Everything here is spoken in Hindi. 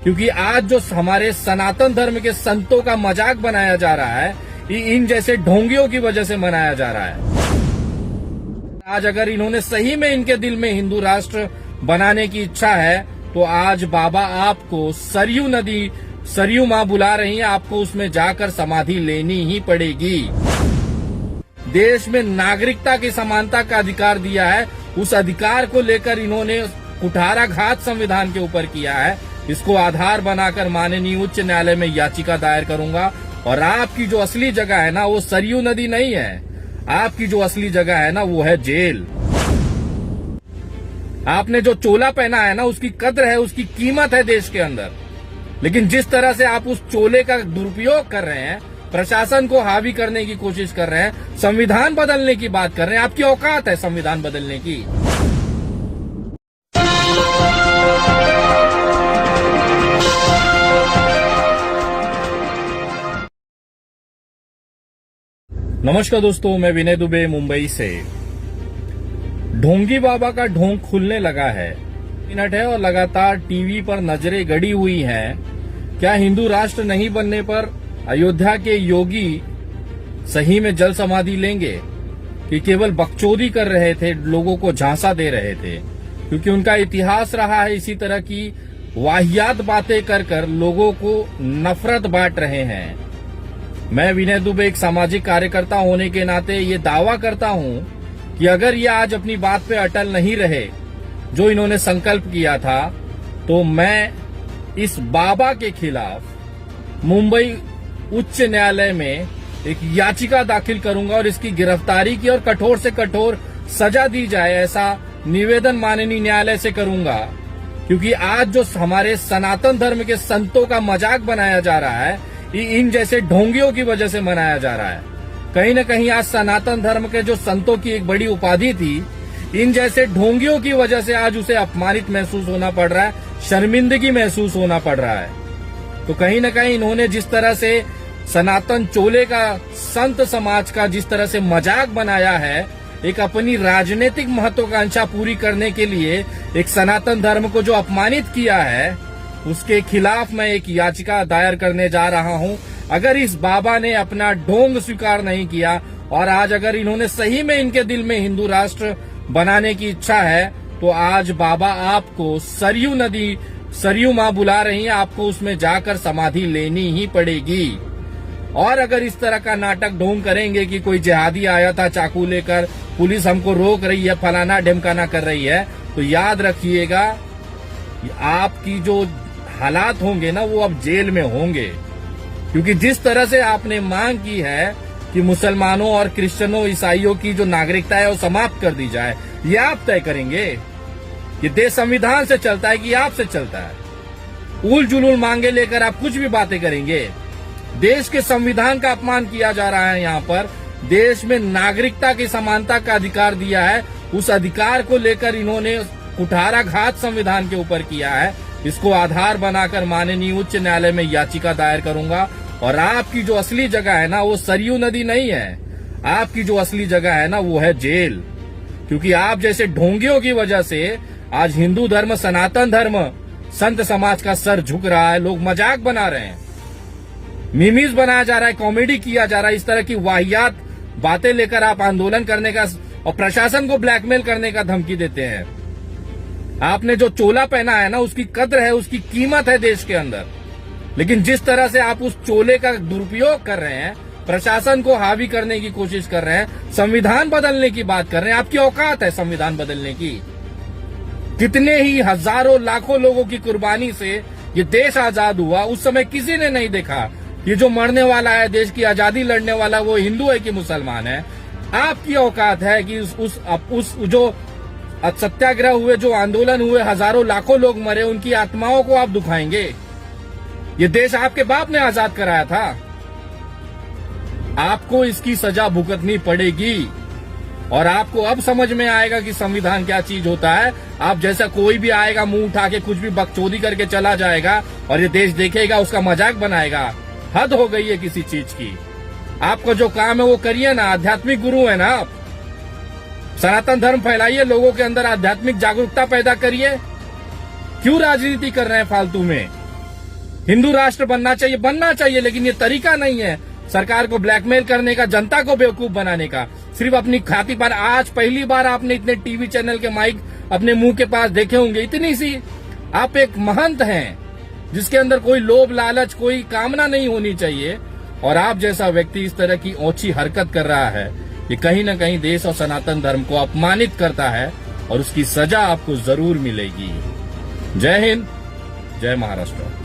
क्योंकि आज जो हमारे सनातन धर्म के संतों का मजाक बनाया जा रहा है, इन जैसे ढोंगियों की वजह से मनाया जा रहा है। आज अगर इन्होंने सही में इनके दिल में हिंदू राष्ट्र बनाने की इच्छा है, तो आज बाबा आपको सरयू नदी, सरयू माँ बुला रही है, आपको उसमें जाकर समाधि लेनी ही पड़ेगी। देश में नागरिकता की समानता का अधिकार दिया है, उस अधिकार को लेकर इन्होंने कुठाराघात संविधान के ऊपर किया है। इसको आधार बनाकर माननीय उच्च न्यायालय में याचिका दायर करूंगा। और आपकी जो असली जगह है ना, वो सरयू नदी नहीं है। आपकी जो असली जगह है ना, वो है जेल। आपने जो चोला पहना है ना, उसकी कद्र है, उसकी कीमत है देश के अंदर। लेकिन जिस तरह से आप उस चोले का दुरुपयोग कर रहे हैं, प्रशासन को हावी करने की कोशिश कर रहे हैं, संविधान बदलने की बात कर रहे हैं, आपकी औकात है संविधान बदलने की? नमस्कार दोस्तों, मैं विनय दुबे मुंबई से। ढोंगी बाबा का ढोंग खुलने लगा है मिनट है और लगातार टीवी पर नजरें गड़ी हुई हैं। क्या हिंदू राष्ट्र नहीं बनने पर अयोध्या के योगी सही में जल समाधि लेंगे, कि केवल बकचोदी कर रहे थे, लोगों को झांसा दे रहे थे? क्योंकि उनका इतिहास रहा है इसी तरह की वाहियात बातें कर कर लोगों को नफरत बांट रहे हैं। मैं विनय दुबे एक सामाजिक कार्यकर्ता होने के नाते ये दावा करता हूं कि अगर ये आज अपनी बात पे अटल नहीं रहे, जो इन्होंने संकल्प किया था, तो मैं इस बाबा के खिलाफ मुंबई उच्च न्यायालय में एक याचिका दाखिल करूंगा और इसकी गिरफ्तारी की और कठोर से कठोर सजा दी जाए, ऐसा निवेदन माननीय न्यायालय से करूंगा। क्योंकि आज जो हमारे सनातन धर्म के संतों का मजाक बनाया जा रहा है, इन जैसे ढोंगियों की वजह से मनाया जा रहा है। कहीं न कहीं आज सनातन धर्म के जो संतों की एक बड़ी उपाधि थी, इन जैसे ढोंगियों की वजह से आज उसे अपमानित महसूस होना पड़ रहा है, शर्मिंदगी महसूस होना पड़ रहा है। तो कहीं न कहीं इन्होंने जिस तरह से सनातन चोले का, संत समाज का जिस तरह से मजाक बनाया है, एक अपनी राजनीतिक महत्वाकांक्षा पूरी करने के लिए एक सनातन धर्म को जो अपमानित किया है, उसके खिलाफ मैं एक याचिका दायर करने जा रहा हूं। अगर इस बाबा ने अपना ढोंग स्वीकार नहीं किया और आज अगर इन्होंने सही में इनके दिल में हिंदू राष्ट्र बनाने की इच्छा है, तो आज बाबा आपको सरयू नदी, सरयू माँ बुला रही है, आपको उसमें जाकर समाधि लेनी ही पड़ेगी। और अगर इस तरह का नाटक ढोंग करेंगे कि कोई जिहादी आया था चाकू लेकर, पुलिस हमको रोक रही है, फलाना ढिमकाना कर रही है, तो याद रखिएगा आपकी जो हालात होंगे ना, वो अब जेल में होंगे। क्योंकि जिस तरह से आपने मांग की है कि मुसलमानों और क्रिश्चियनों, ईसाइयों की जो नागरिकता है वो समाप्त कर दी जाए, ये आप तय करेंगे? ये देश संविधान से चलता है कि आपसे चलता है? उल जुलूल मांगे लेकर आप कुछ भी बातें करेंगे? देश के संविधान का अपमान किया जा रहा है। यहाँ पर देश में नागरिकता की समानता का अधिकार दिया है, उस अधिकार को लेकर इन्होंने कुठाराघात संविधान के ऊपर किया है। इसको आधार बनाकर माननीय उच्च न्यायालय में याचिका दायर करूंगा। और आपकी जो असली जगह है ना, वो सरयू नदी नहीं है। आपकी जो असली जगह है ना, वो है जेल। क्योंकि आप जैसे ढोंगियों की वजह से आज हिंदू धर्म, सनातन धर्म, संत समाज का सर झुक रहा है। लोग मजाक बना रहे हैं, मीमीज बनाया जा रहा है, कॉमेडी किया जा रहा है। इस तरह की वाहियात बातें लेकर आप आंदोलन करने का और प्रशासन को ब्लैकमेल करने का धमकी देते हैं। आपने जो चोला पहना है ना, उसकी कद्र है, उसकी कीमत है देश के अंदर। लेकिन जिस तरह से आप उस चोले का दुरुपयोग कर रहे हैं, प्रशासन को हावी करने की कोशिश कर रहे हैं, संविधान बदलने की बात कर रहे हैं, आपकी औकात है संविधान बदलने की? कितने ही हजारों लाखों लोगों की कुर्बानी से ये देश आजाद हुआ। उस समय किसी ने नहीं देखा ये जो मरने वाला है, देश की आजादी लड़ने वाला, वो हिंदू है कि मुसलमान है। आपकी औकात है कि उस जो सत्याग्रह हुए, जो आंदोलन हुए, हजारों लाखों लोग मरे, उनकी आत्माओं को आप दुखाएंगे? ये देश आपके बाप ने आजाद कराया था। आपको इसकी सजा भुगतनी पड़ेगी। और आपको अब समझ में आएगा कि संविधान क्या चीज होता है। आप जैसा कोई भी आएगा, मुंह उठा के कुछ भी बकचोदी करके चला जाएगा और ये देश देखेगा, उसका मजाक बनाएगा। हद हो गई है किसी चीज की। आपका जो काम है वो करिए ना। आध्यात्मिक गुरु है ना आप। सनातन धर्म फैलाइए, लोगों के अंदर आध्यात्मिक जागरूकता पैदा करिए। क्यों राजनीति कर रहे हैं फालतू में? हिंदू राष्ट्र बनना चाहिए, लेकिन ये तरीका नहीं है सरकार को ब्लैकमेल करने का, जनता को बेवकूफ बनाने का, सिर्फ अपनी खातिर पर। आज पहली बार आपने इतने टीवी चैनल के माइक अपने मुंह के पास देखे होंगे, इतनी सी। आप एक महंत हैं जिसके अंदर कोई लोभ लालच, कोई कामना नहीं होनी चाहिए, और आप जैसा व्यक्ति इस तरह की ओछी हरकत कर रहा है, ये कहीं ना कहीं देश और सनातन धर्म को अपमानित करता है, और उसकी सजा आपको जरूर मिलेगी। जय हिंद, जय महाराष्ट्र।